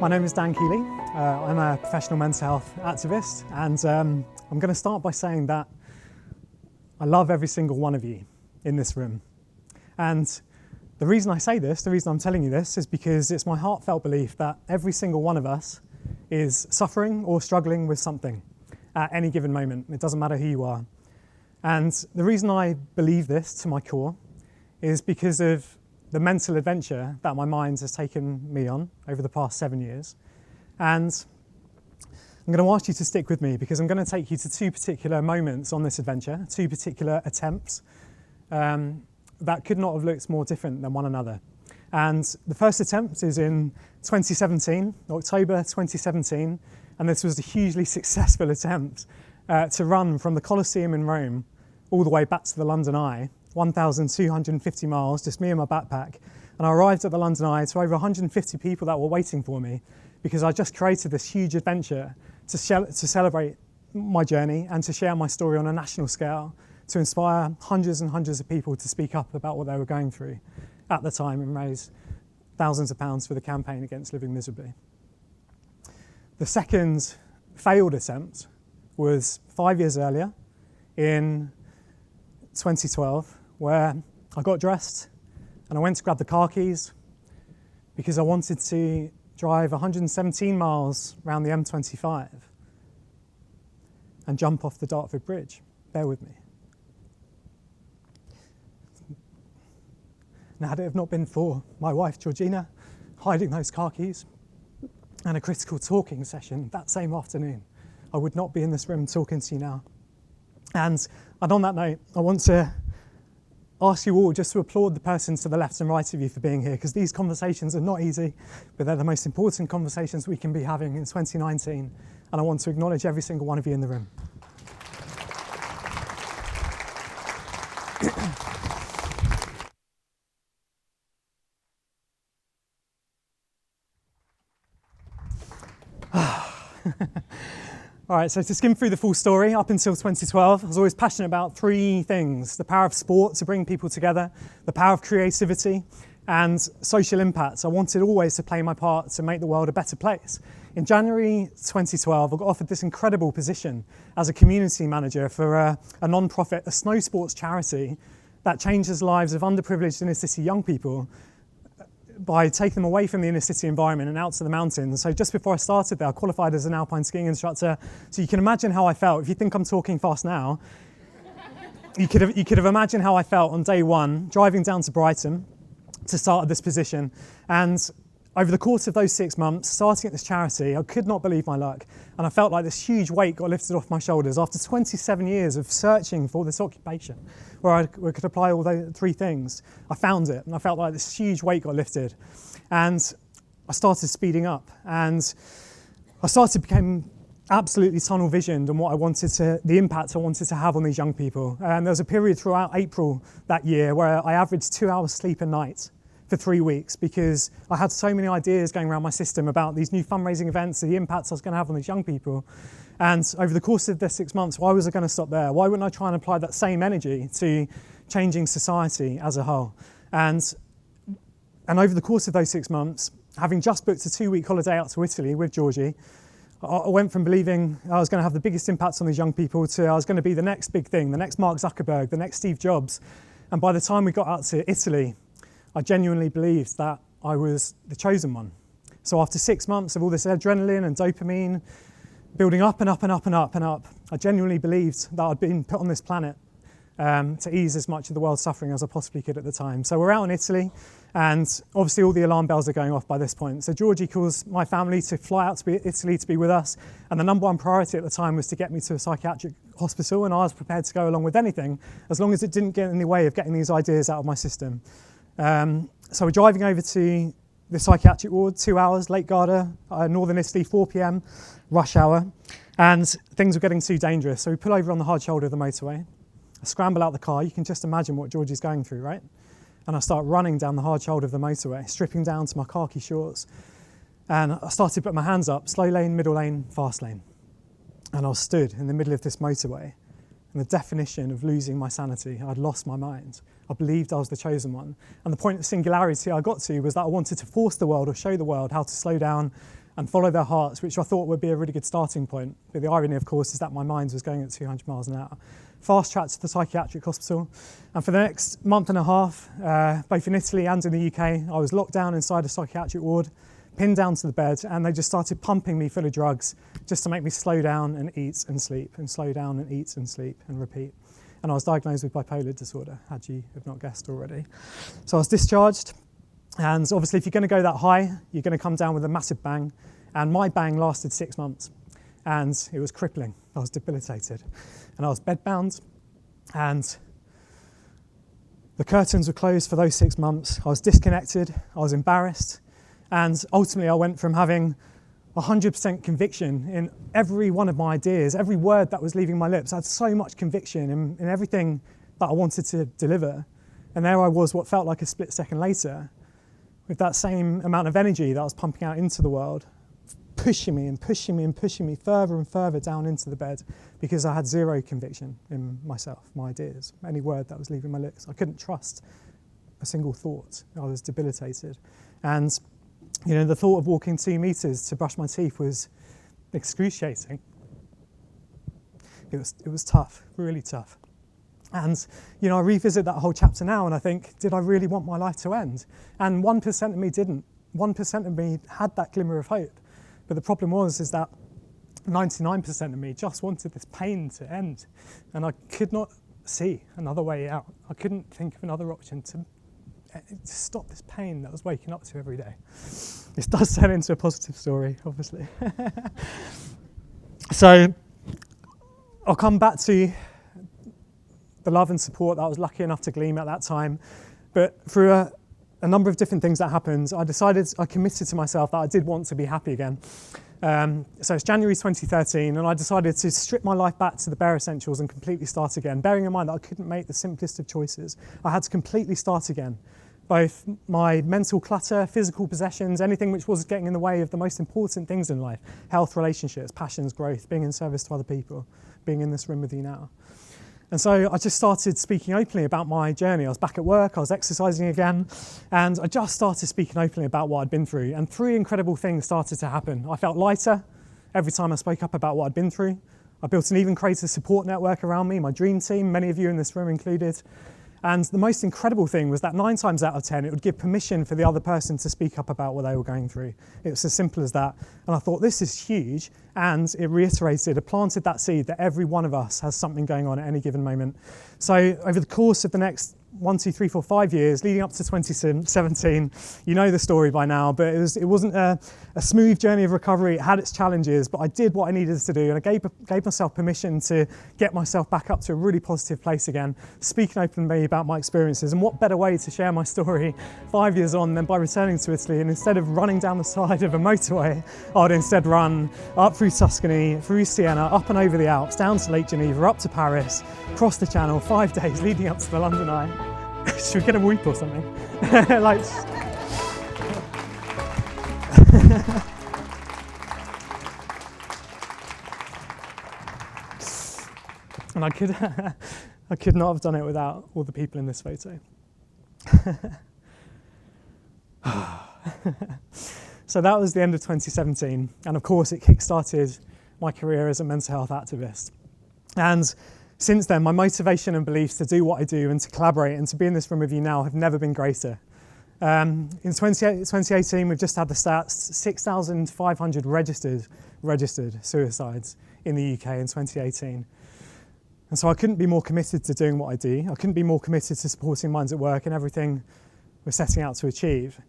My name is Dan Keeley. I'm a professional mental health activist, and I'm going to start by saying that I love every single one of you in this room. And the reason I say this, the reason I'm telling you this, is because it's my heartfelt belief that every single one of us is suffering or struggling with something at any given moment. It doesn't matter who you are. And the reason I believe this to my core is because of the mental adventure that my mind has taken me on over the past 7 years. And I'm going to ask you to stick with me because I'm going to take you to two particular moments on this adventure, two particular attempts that could not have looked more different than one another. And the first attempt is in 2017, October 2017, and this was a hugely successful attempt to run from the Colosseum in Rome all the way back to the London Eye, 1,250 miles, just me and my backpack. And I arrived at the London Eye to over 150 people that were waiting for me because I just created this huge adventure to celebrate my journey and to share my story on a national scale, to inspire hundreds and hundreds of people to speak up about what they were going through at the time and raise thousands of pounds for the campaign against living miserably. The second failed attempt was 5 years earlier in 2012, where I got dressed and I went to grab the car keys because I wanted to drive 117 miles around the M25 and jump off the Dartford Bridge. Bear with me. Now, had it have not been for my wife, Georgina, hiding those car keys and a critical talking session that same afternoon, I would not be in this room talking to you now. And on that note, I want to ask you all just to applaud the persons to the left and right of you for being here, because these conversations are not easy, but they're the most important conversations we can be having in 2019, and I want to acknowledge every single one of you in the room. All right, so to skim through the full story, up until 2012, I was always passionate about three things: the power of sport to bring people together, the power of creativity, and social impact. I wanted always to play my part to make the world a better place. In January 2012, I got offered this incredible position as a community manager for a non-profit, a snow sports charity that changes the lives of underprivileged inner city young people by taking them away from the inner city environment and out to the mountains. So just before I started there, I qualified as an alpine skiing instructor. So you can imagine how I felt. If you think I'm talking fast now, you could have imagined how I felt on day one, driving down to Brighton to start at this position. And over the course of those 6 months, starting at this charity, I could not believe my luck. And I felt like this huge weight got lifted off my shoulders after 27 years of searching for this occupation where I could apply all those three things. I found it, and I felt like this huge weight got lifted. And I started speeding up, and I became absolutely tunnel visioned on what I wanted to, the impact I wanted to have on these young people. And there was a period throughout April that year where I averaged 2 hours sleep a night for 3 weeks because I had so many ideas going around my system about these new fundraising events, the impacts I was going to have on these young people. And over the course of the 6 months, why was I going to stop there? Why wouldn't I try and apply that same energy to changing society as a whole? And over the course of those 6 months, having just booked a 2-week holiday out to Italy with Georgie, I went from believing I was going to have the biggest impacts on these young people to I was going to be the next big thing, the next Mark Zuckerberg, the next Steve Jobs. And by the time we got out to Italy, I genuinely believed that I was the chosen one. So after 6 months of all this adrenaline and dopamine building up and up and up and up and up, I genuinely believed that I'd been put on this planet to ease as much of the world's suffering as I possibly could at the time. So we're out in Italy, and obviously all the alarm bells are going off by this point. So Georgie calls my family to fly out to Italy to be with us, and the number one priority at the time was to get me to a psychiatric hospital, and I was prepared to go along with anything as long as it didn't get in the way of getting these ideas out of my system. So we're driving over to the psychiatric ward, 2 hours, Lake Garda, northern Italy, 4 p.m, rush hour, and things were getting too dangerous. So we pull over on the hard shoulder of the motorway. I scramble out the car. You can just imagine what Georgie's going through, right? And I start running down the hard shoulder of the motorway, stripping down to my khaki shorts. And I started to put my hands up, slow lane, middle lane, fast lane. And I was stood in the middle of this motorway. And the definition of losing my sanity, I'd lost my mind. I believed I was the chosen one. And the point of singularity I got to was that I wanted to force the world or show the world how to slow down and follow their hearts, which I thought would be a really good starting point. But the irony, of course, is that my mind was going at 200 miles an hour. Fast tracked to the psychiatric hospital, and for the next month and a half, both in Italy and in the UK, I was locked down inside a psychiatric ward, pinned down to the bed, and they just started pumping me full of drugs just to make me slow down and eat and sleep, and slow down and eat and sleep and repeat. And I was diagnosed with bipolar disorder, had you have not guessed already. So I was discharged, and obviously if you're going to go that high, you're going to come down with a massive bang, and my bang lasted 6 months, and it was crippling. I was debilitated, and I was bedbound, and the curtains were closed for those 6 months. I was disconnected, I was embarrassed, and ultimately I went from having 100% conviction in every one of my ideas, every word that was leaving my lips. I had so much conviction in everything that I wanted to deliver. And there I was, what felt like a split second later, with that same amount of energy that I was pumping out into the world, pushing me and pushing me and pushing me further and further down into the bed, because I had zero conviction in myself, my ideas, any word that was leaving my lips. I couldn't trust a single thought. I was debilitated. And the thought of walking 2 meters to brush my teeth was excruciating. It was tough, really tough. And, I revisit that whole chapter now and I think, did I really want my life to end? And 1% of me didn't. 1% of me had that glimmer of hope. But the problem is that 99% of me just wanted this pain to end. And I could not see another way out. I couldn't think of another option to stop this pain that I was waking up to every day. This does turn into a positive story, obviously. So I'll come back to the love and support that I was lucky enough to glean at that time. But through a number of different things that happened, I committed to myself that I did want to be happy again. So it's January 2013, and I decided to strip my life back to the bare essentials and completely start again, bearing in mind that I couldn't make the simplest of choices. I had to completely start again. Both my mental clutter, physical possessions, anything which was getting in the way of the most important things in life, health, relationships, passions, growth, being in service to other people, being in this room with you now. And so I just started speaking openly about my journey. I was back at work, I was exercising again, and I just started speaking openly about what I'd been through. And 3 incredible things started to happen. I felt lighter every time I spoke up about what I'd been through. I built an even greater support network around me, my dream team, many of you in this room included. And the most incredible thing was that 9 times out of 10, it would give permission for the other person to speak up about what they were going through. It was as simple as that. And I thought, this is huge. And it reiterated, it planted that seed that every one of us has something going on at any given moment. So over the course of the next 1, 2, 3, 4, 5 years, leading up to 2017, you know the story by now, but it wasn't a smooth journey of recovery. It had its challenges, but I did what I needed to do, and I gave myself permission to get myself back up to a really positive place again, speaking openly about my experiences. And what better way to share my story 5 years on than by returning to Italy, and instead of running down the side of a motorway, I would instead run up through Tuscany, through Siena, up and over the Alps, down to Lake Geneva, up to Paris, across the Channel, 5 days leading up to the London Eye. Should we get a whoop or something? And I could not have done it without all the people in this photo. So that was the end of 2017, and of course it kick-started my career as a mental health activist. And since then, my motivation and beliefs to do what I do and to collaborate and to be in this room with you now have never been greater. In 2018, we've just had the stats, 6,500 registered suicides in the UK in 2018. And so I couldn't be more committed to doing what I do. I couldn't be more committed to supporting Minds at Work and everything we're setting out to achieve.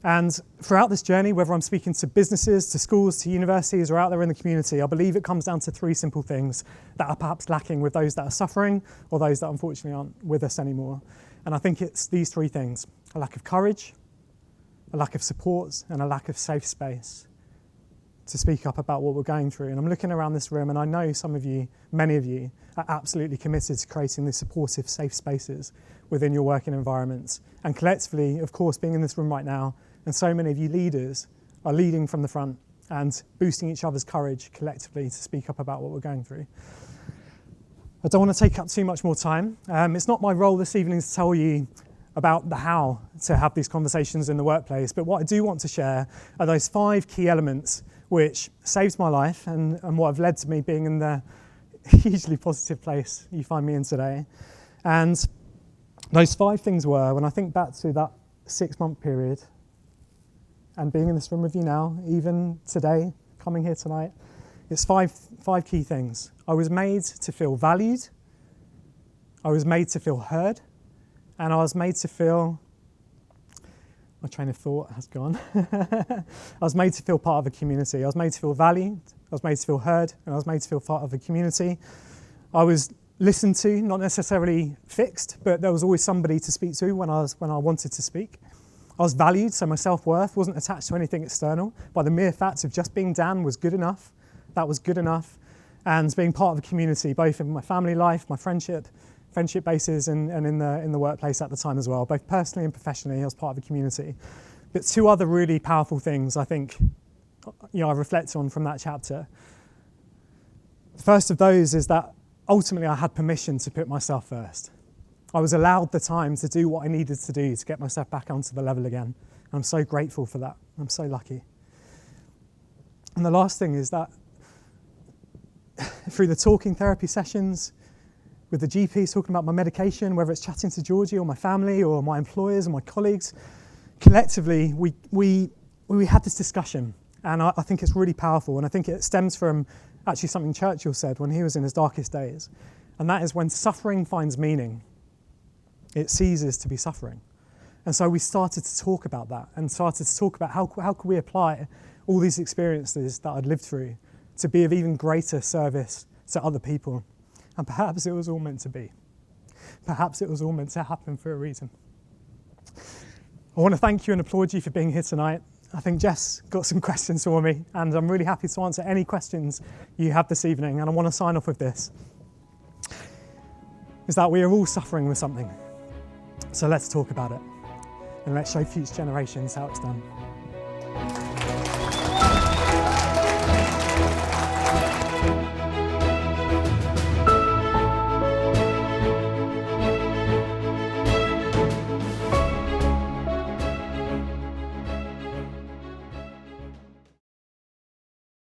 And throughout this journey, whether I'm speaking to businesses, to schools, to universities, or out there in the community, I believe it comes down to 3 simple things that are perhaps lacking with those that are suffering or those that unfortunately aren't with us anymore. And I think it's these 3 things: a lack of courage, a lack of support, and a lack of safe space to speak up about what we're going through. And I'm looking around this room, and I know some of you, many of you, are absolutely committed to creating these supportive, safe spaces within your working environments. And collectively, of course, being in this room right now, and so many of you leaders are leading from the front and boosting each other's courage collectively to speak up about what we're going through. I don't want to take up too much more time. It's not my role this evening to tell you about the how to have these conversations in the workplace, but what I do want to share are those 5 key elements which saved my life and what have led to me being in the hugely positive place you find me in today. And those 5 things were, when I think back to that 6-month period and being in this room with you now, even today, coming here tonight, it's five key things. I was made to feel valued, I was made to feel heard, and I was made to feel, my train of thought has gone. I was made to feel part of a community. I was made to feel valued, I was made to feel heard, and I was made to feel part of a community. I was listened to, not necessarily fixed, but there was always somebody to speak to when I wanted to speak. I was valued, so my self-worth wasn't attached to anything external. By the mere fact of just being Dan was good enough. That was good enough. And being part of a community, both in my family life, my friendship bases, and in the workplace at the time as well, both personally and professionally, I was part of a community. But 2 other really powerful things I think I reflect on from that chapter. The first of those is that ultimately I had permission to put myself first. I was allowed the time to do what I needed to do to get myself back onto the level again. And I'm so grateful for that. I'm so lucky. And the last thing is that through the talking therapy sessions, with the GPs talking about my medication, whether it's chatting to Georgie or my family or my employers and my colleagues, collectively we had this discussion, and I think it's really powerful, and I think it stems from actually something Churchill said when he was in his darkest days, and that is, when suffering finds meaning, it ceases to be suffering. And so we started to talk about that, and started to talk about how can we apply all these experiences that I'd lived through to be of even greater service to other people. And perhaps it was all meant to be. Perhaps it was all meant to happen for a reason. I want to thank you and applaud you for being here tonight. I think Jess got some questions for me, and I'm really happy to answer any questions you have this evening. And I want to sign off with this, is that we are all suffering with something. So let's talk about it, and let's show future generations how it's done.